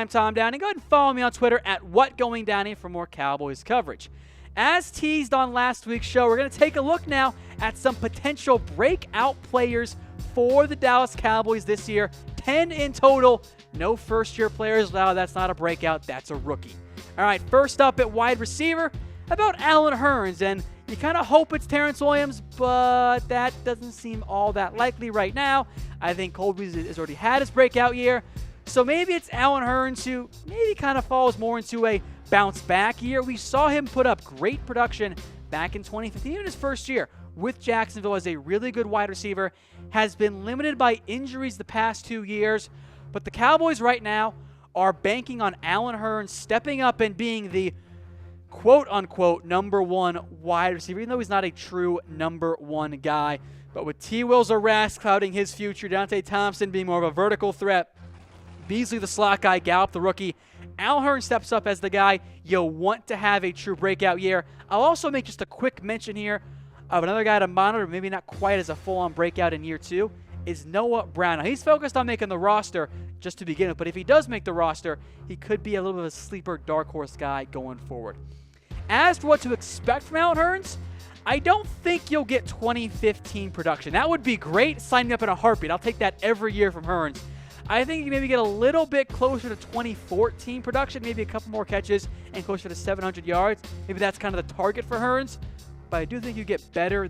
I'm Tom Downey. Go ahead and follow me on Twitter at WhatGoingDowney for more Cowboys coverage. As teased on last week's show, we're going to take a look now at some potential breakout players for the Dallas Cowboys this year. 10 in total. No first-year players allowed. That's not a breakout. That's a rookie. All right, first up at wide receiver, about Allen Hurns. And you kind of hope it's Terrence Williams, but that doesn't seem all that likely right now. I think Colby has already had his breakout year. So maybe it's Allen Hurns who maybe kind of falls more into a bounce-back year. We saw him put up great production back in 2015, in his first year with Jacksonville as a really good wide receiver. Has been limited by injuries the past 2 years. But the Cowboys right now are banking on Allen Hurns stepping up and being the quote-unquote number one wide receiver, even though he's not a true number one guy. But with T. Will's arrest clouding his future, Dante Thompson being more of a vertical threat, Beasley the slot guy, Gallup the rookie, Allen Hurns steps up as the guy you want to have a true breakout year. I'll also make just a quick mention here of another guy to monitor, maybe not quite as a full-on breakout in year 2, is Noah Brown. Now, he's focused on making the roster just to begin with, but if he does make the roster, he could be a little bit of a sleeper dark horse guy going forward. As for what to expect from Allen Hurns, I don't think you'll get 2015 production. That would be great. Sign me up in a heartbeat. I'll take that every year from Hurns. I think you maybe get a little bit closer to 2014 production, maybe a couple more catches and closer to 700 yards. Maybe that's kind of the target for Hurns. But I do think you get better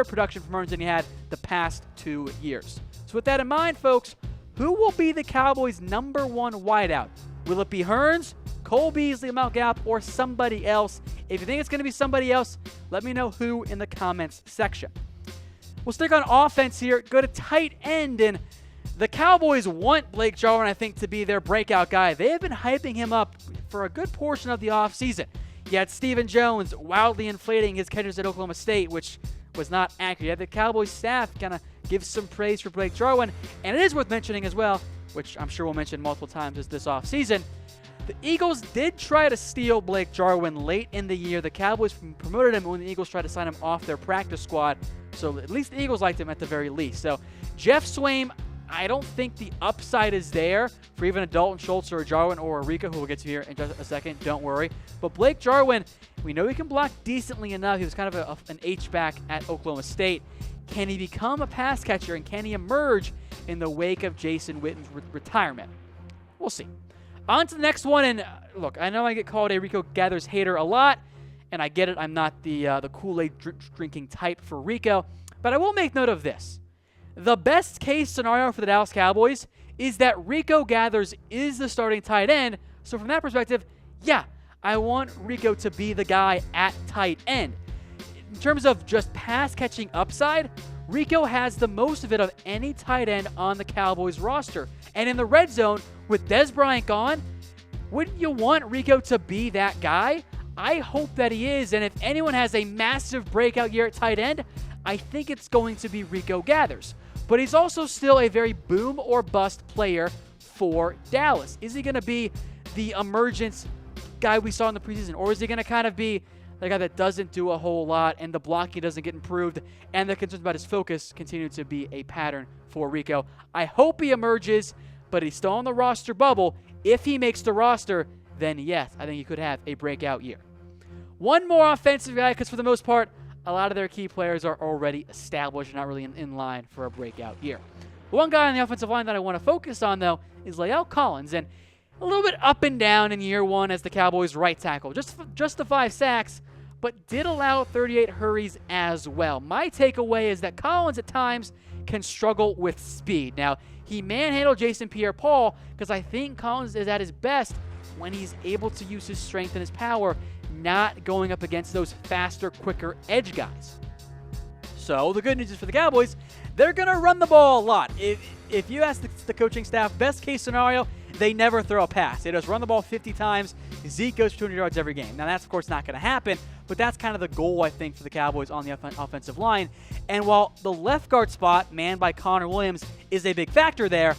production from Hurns than you had the past 2 years. So with that in mind, folks, who will be the Cowboys' number one wideout? Will it be Hurns, Cole Beasley, Mount Gallup, or somebody else? If you think it's going to be somebody else, let me know who in the comments section. We'll stick on offense here. Go to tight end, and the Cowboys want Blake Jarwin, I think, to be their breakout guy. They have been hyping him up for a good portion of the offseason. You had Stephen Jones wildly inflating his catches at Oklahoma State, which was not accurate. You had the Cowboys staff kind of give some praise for Blake Jarwin, and it is worth mentioning as well, which I'm sure we'll mention multiple times this offseason. The Eagles did try to steal Blake Jarwin late in the year. The Cowboys promoted him when the Eagles tried to sign him off their practice squad, so at least the Eagles liked him at the very least. So Jeff Swaim, I don't think the upside is there for even a Dalton Schultz or a Jarwin or a Rico, who we'll get to here in just a second. Don't worry. But Blake Jarwin, we know he can block decently enough. He was kind of an H-back at Oklahoma State. Can he become a pass catcher, and can he emerge in the wake of Jason Witten's retirement? We'll see. On to the next one, and look, I know I get called a Rico Gathers hater a lot, and I get it. I'm not the Kool-Aid drinking type for Rico, but I will make note of this. The best case scenario for the Dallas Cowboys is that Rico Gathers is the starting tight end. So from that perspective, yeah, I want Rico to be the guy at tight end. In terms of just pass catching upside, Rico has the most of it of any tight end on the Cowboys roster. And in the red zone, with Dez Bryant gone, wouldn't you want Rico to be that guy? I hope that he is, and if anyone has a massive breakout year at tight end, I think it's going to be Rico Gathers. But he's also still a very boom or bust player for Dallas. Is he going to be the emergence guy we saw in the preseason, or is he going to kind of be the guy that doesn't do a whole lot and the blocking doesn't get improved and the concerns about his focus continue to be a pattern for Rico? I hope he emerges, but he's still on the roster bubble. If he makes the roster, then yes, I think he could have a breakout year. One more offensive guy, because for the most part, a lot of their key players are already established and not really in line for a breakout year. The one guy on the offensive line that I want to focus on, though, is La'el Collins. And a little bit up and down in year one as the Cowboys' right tackle. Just the 5 sacks, but did allow 38 hurries as well. My takeaway is that Collins at times can struggle with speed. Now, he manhandled Jason Pierre-Paul because I think Collins is at his best when he's able to use his strength and his power, not going up against those faster, quicker edge guys. So the good news is for the Cowboys, they're going to run the ball a lot. If you ask the coaching staff, best case scenario, they never throw a pass. They just run the ball 50 times. Zeke goes for 200 yards every game. Now, that's, of course, not going to happen, but that's kind of the goal, I think, for the Cowboys on the offensive line. And while the left guard spot, manned by Connor Williams, is a big factor there,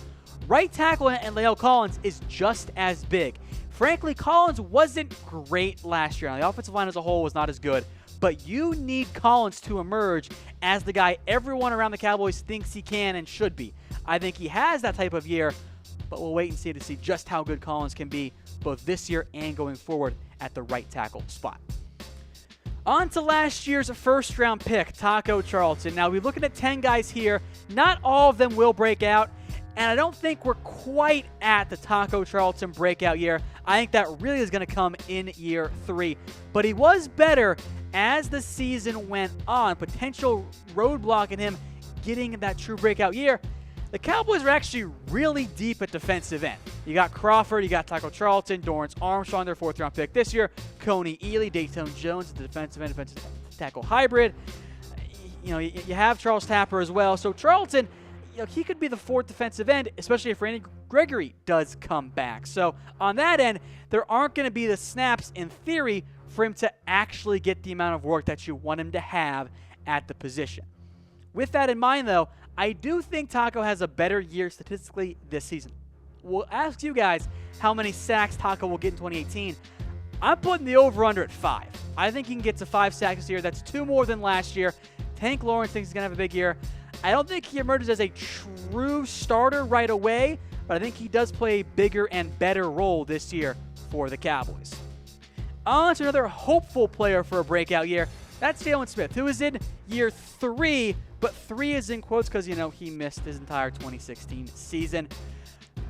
right tackle and La'el Collins is just as big. Frankly, Collins wasn't great last year. Now, the offensive line as a whole was not as good, but you need Collins to emerge as the guy everyone around the Cowboys thinks he can and should be. I think he has that type of year, but we'll wait and see just how good Collins can be both this year and going forward at the right tackle spot. On to last year's first-round pick, Taco Charlton. Now, we're looking at 10 guys here. Not all of them will break out, and I don't think we're quite at the Taco Charlton breakout year. I think that really is going to come in year 3. But he was better as the season went on. Potential roadblock in him getting that true breakout year. The Cowboys are actually really deep at defensive end. You got Crawford, you got Taco Charlton, Dorrance Armstrong, their 4th-round pick this year, Coney Ely, Dayton Jones, the defensive end, defensive tackle hybrid. You have Charles Tapper as well. So Charlton, he could be the 4th defensive end, especially if Randy Gregory does come back. So on that end, there aren't going to be the snaps, in theory, for him to actually get the amount of work that you want him to have at the position. With that in mind, though, I do think Taco has a better year statistically this season. We'll ask you guys how many sacks Taco will get in 2018. I'm putting the over-under at 5. I think he can get to 5 sacks this year. That's 2 more than last year. Tank Lawrence thinks he's going to have a big year. I don't think he emerges as a true starter right away, but I think he does play a bigger and better role this year for the Cowboys. On to another hopeful player for a breakout year. That's Jaylon Smith, who is in year 3, but 3 is in quotes because, he missed his entire 2016 season.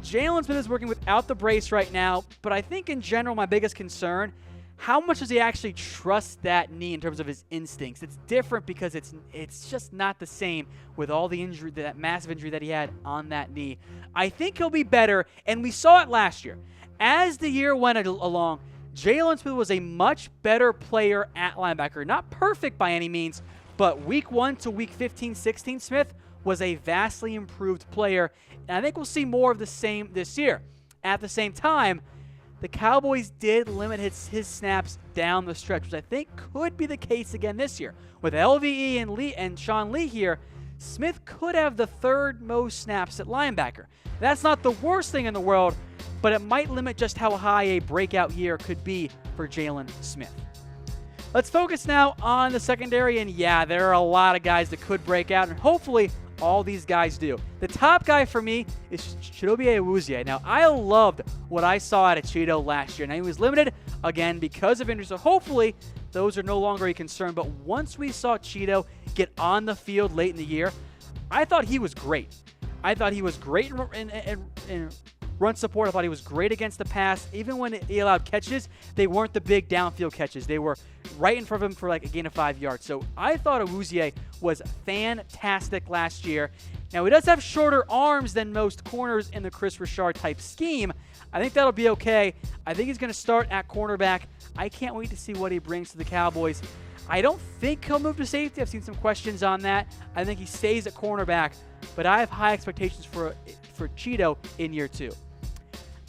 Jaylon Smith is working without the brace right now, but I think in general my biggest concern, how much does he actually trust that knee in terms of his instincts? It's different because it's just not the same with all the injury, that massive injury that he had on that knee. I think he'll be better, and we saw it last year. As the year went along, Jaylon Smith was a much better player at linebacker. Not perfect by any means, but week 1 to week 15, 16, Smith was a vastly improved player, and I think we'll see more of the same this year. At the same time, the Cowboys did limit his snaps down the stretch, which I think could be the case again this year. With LVE and Sean Lee here, Smith could have the 3rd most snaps at linebacker. That's not the worst thing in the world, but it might limit just how high a breakout year could be for Jaylon Smith. Let's focus now on the secondary, and yeah, there are a lot of guys that could break out, and hopefully all these guys do. The top guy for me is Chidobe Awuzie. Now, I loved what I saw out of Chido last year. Now, he was limited, again, because of injuries, so hopefully those are no longer a concern, but once we saw Chido get on the field late in the year, I thought he was great. I thought he was great in run support. I thought he was great against the pass. Even when he allowed catches, they weren't the big downfield catches. They were right in front of him for like a gain of 5 yards. So I thought Awuzie was fantastic last year. Now, he does have shorter arms than most corners in the Chris Richard type scheme. I think that'll be okay. I think he's going to start at cornerback. I can't wait to see what he brings to the Cowboys. I don't think he'll move to safety. I've seen some questions on that. I think he stays at cornerback, but I have high expectations for Chido in year 2.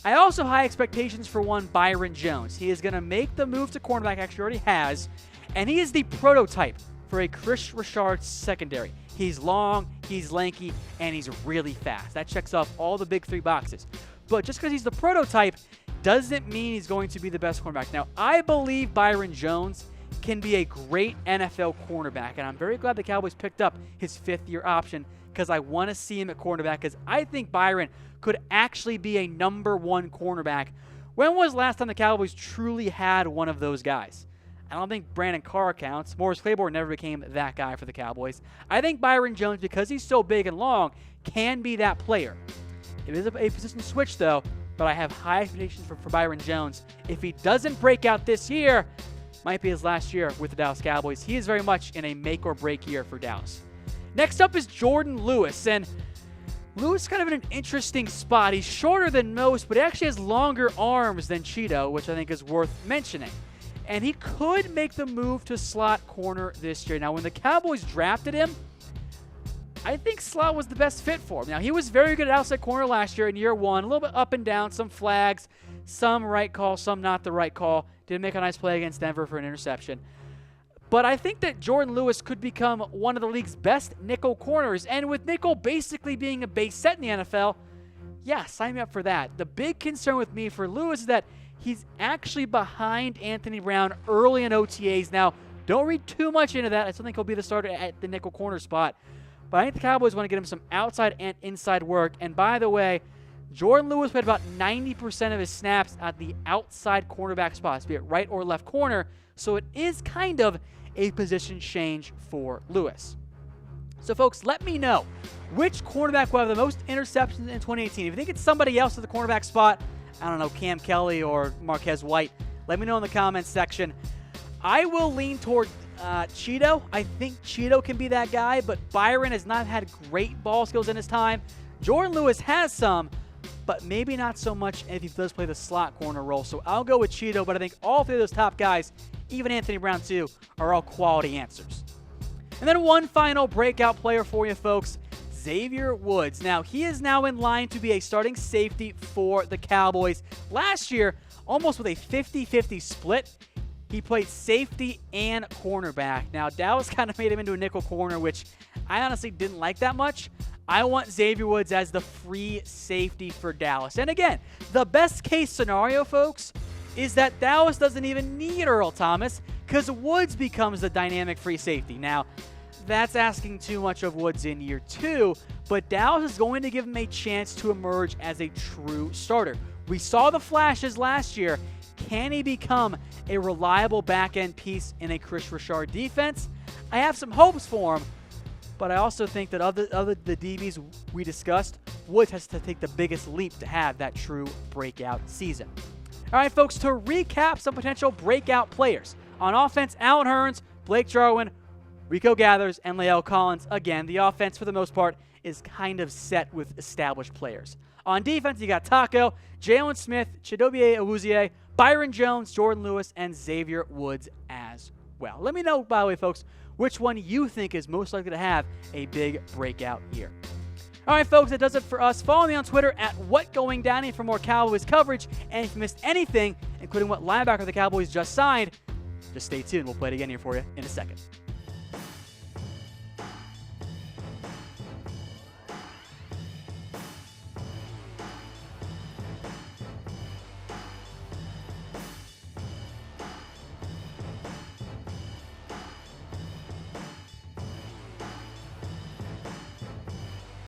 I also have high expectations for one Byron Jones. He is going to make the move to cornerback, actually already has, and he is the prototype for a Chris Richard secondary. He's long, he's lanky, and he's really fast. That checks off all the big 3 boxes. But just because he's the prototype doesn't mean he's going to be the best cornerback. Now, I believe Byron Jones can be a great NFL cornerback, and I'm very glad the Cowboys picked up his 5th-year option because I want to see him at cornerback because I think Byron could actually be a number 1 cornerback. When was the last time the Cowboys truly had one of those guys? I don't think Brandon Carr counts. Morris Claiborne never became that guy for the Cowboys. I think Byron Jones, because he's so big and long, can be that player. It is a position switch, though, but I have high expectations for Byron Jones. If he doesn't break out this year, might be his last year with the Dallas Cowboys. He is very much in a make-or-break year for Dallas. Next up is Jourdan Lewis, and Lewis is kind of in an interesting spot. He's shorter than most, but he actually has longer arms than Chido, which I think is worth mentioning. And he could make the move to slot corner this year. Now, when the Cowboys drafted him, I think slot was the best fit for him. Now, he was very good at outside corner last year in year 1, a little bit up and down, some flags, some right call, some not the right call. Did make a nice play against Denver for an interception. But I think that Jourdan Lewis could become one of the league's best nickel corners. And with nickel basically being a base set in the NFL, yeah, sign me up for that. The big concern with me for Lewis is that he's actually behind Anthony Brown early in OTAs. Now, don't read too much into that. I still think he'll be the starter at the nickel corner spot. But I think the Cowboys want to get him some outside and inside work. And by the way, Jordan Lewis played about 90% of his snaps at the outside cornerback spots, be it right or left corner, so it is kind of a position change for Lewis. So, folks, let me know which cornerback will have the most interceptions in 2018. If you think it's somebody else at the cornerback spot, I don't know, Cam Kelly or Marquez White, let me know in the comments section. I will lean toward Chido. I think Chido can be that guy, but Byron has not had great ball skills in his time. Jordan Lewis has some, but maybe not so much if he does play the slot corner role. So I'll go with Chido, but I think all three of those top guys, even Anthony Brown too, are all quality answers. And then one final breakout player for you folks, Xavier Woods. Now, he is now in line to be a starting safety for the Cowboys. Last year, almost with a 50-50 split, he played safety and cornerback. Now, Dallas kind of made him into a nickel corner, which I honestly didn't like that much. I want Xavier Woods as the free safety for Dallas. And again, the best case scenario, folks, is that Dallas doesn't even need Earl Thomas because Woods becomes the dynamic free safety. Now, that's asking too much of Woods in year 2, but Dallas is going to give him a chance to emerge as a true starter. We saw the flashes last year. Can he become a reliable back-end piece in a Chris Richard defense? I have some hopes for him, but I also think that other the DBs we discussed, Woods has to take the biggest leap to have that true breakout season. All right, folks, to recap some potential breakout players. On offense, Allen Hurns, Blake Jarwin, Rico Gathers, and Lael Collins. Again, the offense, for the most part, is kind of set with established players. On defense, you got Taco, Jaylon Smith, Chidobe Awuzie, Byron Jones, Jordan Lewis, and Xavier Woods as well. Let me know, by the way, folks, which one you think is most likely to have a big breakout year. All right, folks, that does it for us. Follow me on Twitter at WhatGoingDowney for more Cowboys coverage. And if you missed anything, including what linebacker the Cowboys just signed, just stay tuned. We'll play it again here for you in a second.